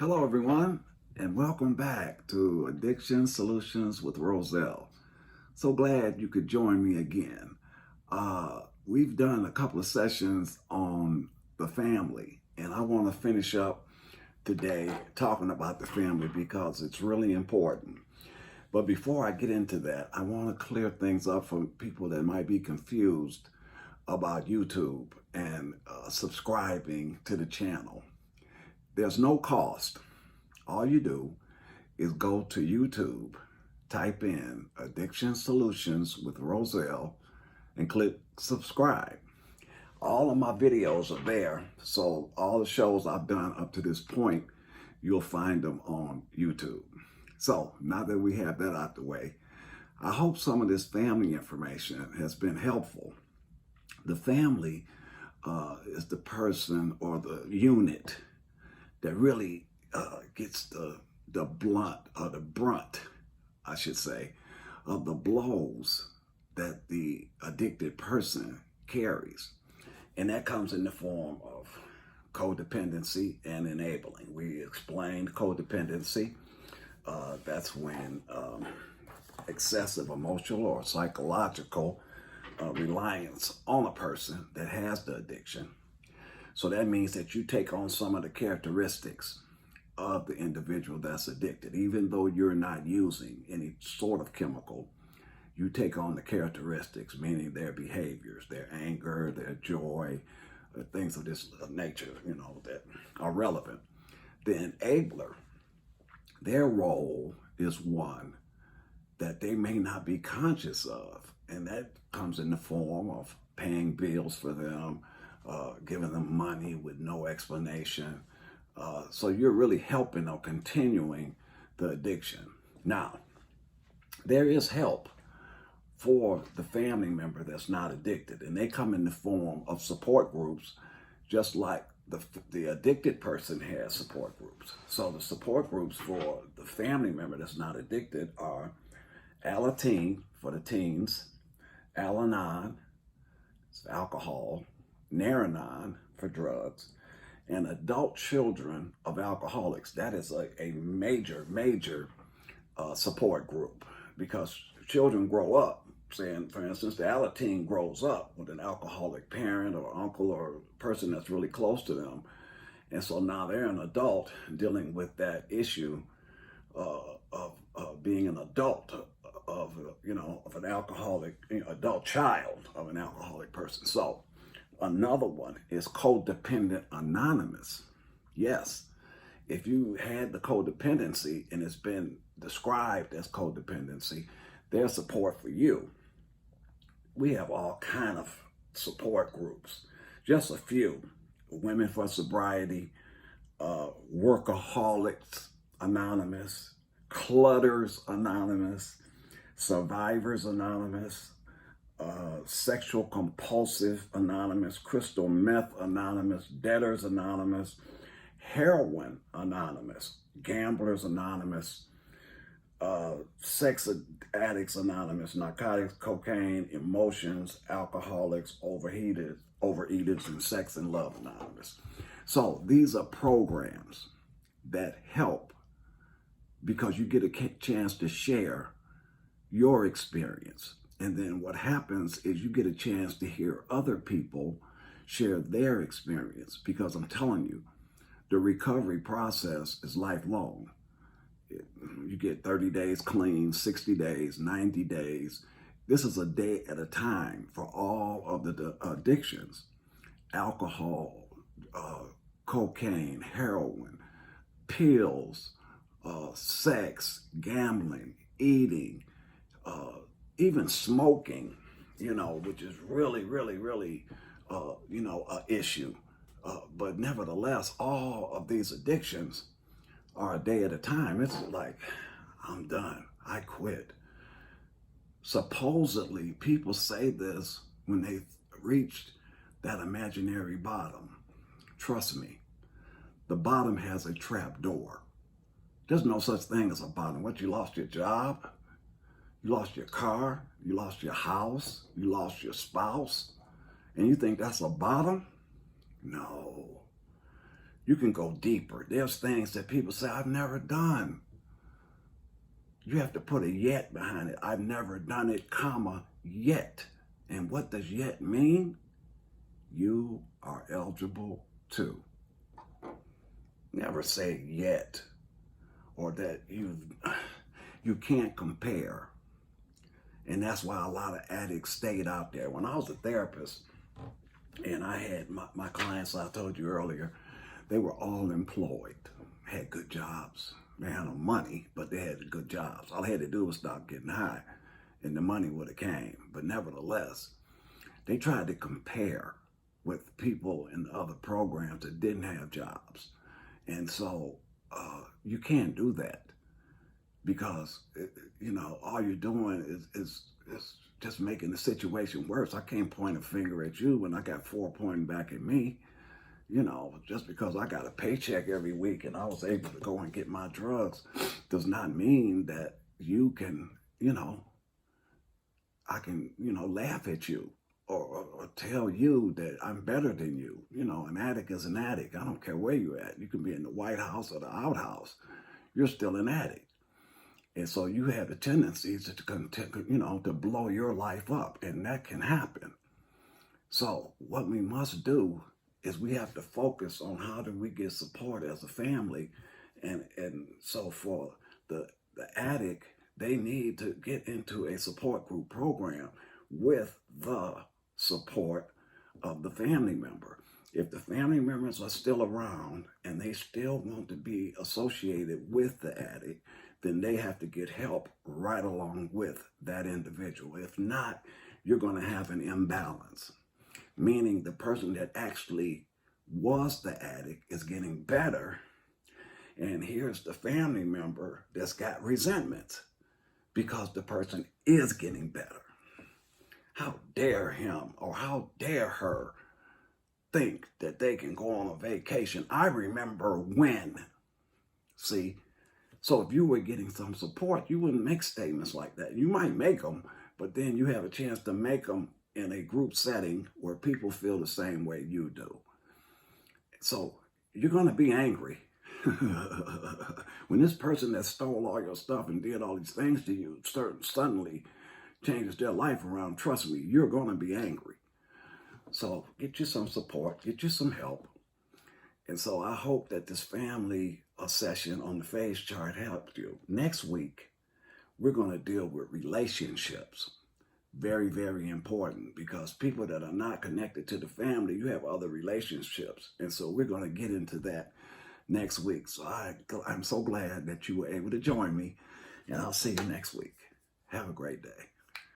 Hello, everyone, and welcome back to Addiction Solutions with Roselle. So glad you could join me again. We've done a couple of sessions on the family, and I want to finish up today talking about the family because it's really important. But before I get into that, I want to clear things up for people that might be confused about YouTube and subscribing to the channel. There's no cost. All you do is go to YouTube, type in Addiction Solutions with Roselle, and click subscribe. All of my videos are there, so all the shows I've done up to this point, you'll find them on YouTube. So now that we have that out the way, I hope some of this family information has been helpful. The family is the person or the unit that really gets the brunt, I should say, of the blows that the addicted person carries. And that comes in the form of codependency and enabling. We explained codependency. That's when excessive emotional or psychological reliance on a person that has the addiction. So that means that you take on some of the characteristics of the individual that's addicted. Even though you're not using any sort of chemical, you take on the characteristics, meaning their behaviors, their anger, their joy, things of this nature, that are relevant. The enabler, their role is one that they may not be conscious of, and that comes in the form of paying bills for them, giving them money with no explanation. So you're really helping or continuing the addiction. Now, there is help for the family member that's not addicted, and they come in the form of support groups, just like the addicted person has support groups. So the support groups for the family member that's not addicted are Alateen for the teens, Al-Anon, alcohol, Nar-Anon for drugs, and adult children of alcoholics. That is a major support group, because children grow up, saying, for instance, the Alateen grows up with an alcoholic parent or uncle or person that's really close to them. And so now they're an adult dealing with that issue of being an adult of an alcoholic, adult child of an alcoholic person. So another one is Codependent Anonymous. Yes, if you had the codependency and it's been described as codependency, there's support for you. We have all kind of support groups. Just a few: Women for Sobriety, Workaholics Anonymous, Clutters Anonymous, Survivors Anonymous, Sexual Compulsive Anonymous, Crystal Meth Anonymous, Debtors Anonymous, Heroin Anonymous, Gamblers Anonymous, Sex Addicts Anonymous, Narcotics, Cocaine, Emotions, Alcoholics, Overeaters, and Sex and Love Anonymous. So these are programs that help because you get a chance to share your experience. And then what happens is you get a chance to hear other people share their experience, because I'm telling you, the recovery process is lifelong. You get 30 days clean, 60 days, 90 days. This is a day at a time for all of the addictions: alcohol, cocaine, heroin, pills, sex, gambling, eating, even smoking, which is really an issue. But nevertheless, all of these addictions are a day at a time. It's like, I'm done, I quit. Supposedly, people say this when they reached that imaginary bottom. Trust me, the bottom has a trap door. There's no such thing as a bottom. What, you lost your job? You lost your car? You lost your house? You lost your spouse? And you think that's a bottom? No. You can go deeper. There's things that people say, I've never done. You have to put a yet behind it. I've never done it, comma, yet. And what does yet mean? You are eligible to. Never say yet, or that you can't compare. And that's why a lot of addicts stayed out there. When I was a therapist and I had my clients, I told you earlier, they were all employed, had good jobs. They had no money, but they had good jobs. All they had to do was stop getting high and the money would have came. But nevertheless, they tried to compare with people in other programs that didn't have jobs. And so you can't do that, because all you're doing is just making the situation worse. I can't point a finger at you when I got 4 pointing back at me. Just because I got a paycheck every week and I was able to go and get my drugs does not mean that you can, I can, laugh at you or tell you that I'm better than you. An addict is an addict. I don't care where you're at. You can be in the White House or the outhouse. You're still an addict. And so you have the tendencies to blow your life up, and that can happen. So what we must do is we have to focus on how do we get support as a family. And so for the addict, they need to get into a support group program with the support of the family member. If the family members are still around and they still want to be associated with the addict, then they have to get help right along with that individual. If not, you're going to have an imbalance, meaning the person that actually was the addict is getting better, and here's the family member that's got resentment because the person is getting better. How dare him or how dare her think that they can go on a vacation? I remember when. See, so if you were getting some support, you wouldn't make statements like that. You might make them, but then you have a chance to make them in a group setting where people feel the same way you do. So you're going to be angry. When this person that stole all your stuff and did all these things to you suddenly changes their life around, trust me, you're going to be angry. So get you some support, get you some help. And so I hope that this family session on the phase chart helped you. Next week, we're going to deal with relationships. Very, very important, because people that are not connected to the family, you have other relationships. And so we're going to get into that next week. So I'm so glad that you were able to join me, and I'll see you next week. Have a great day.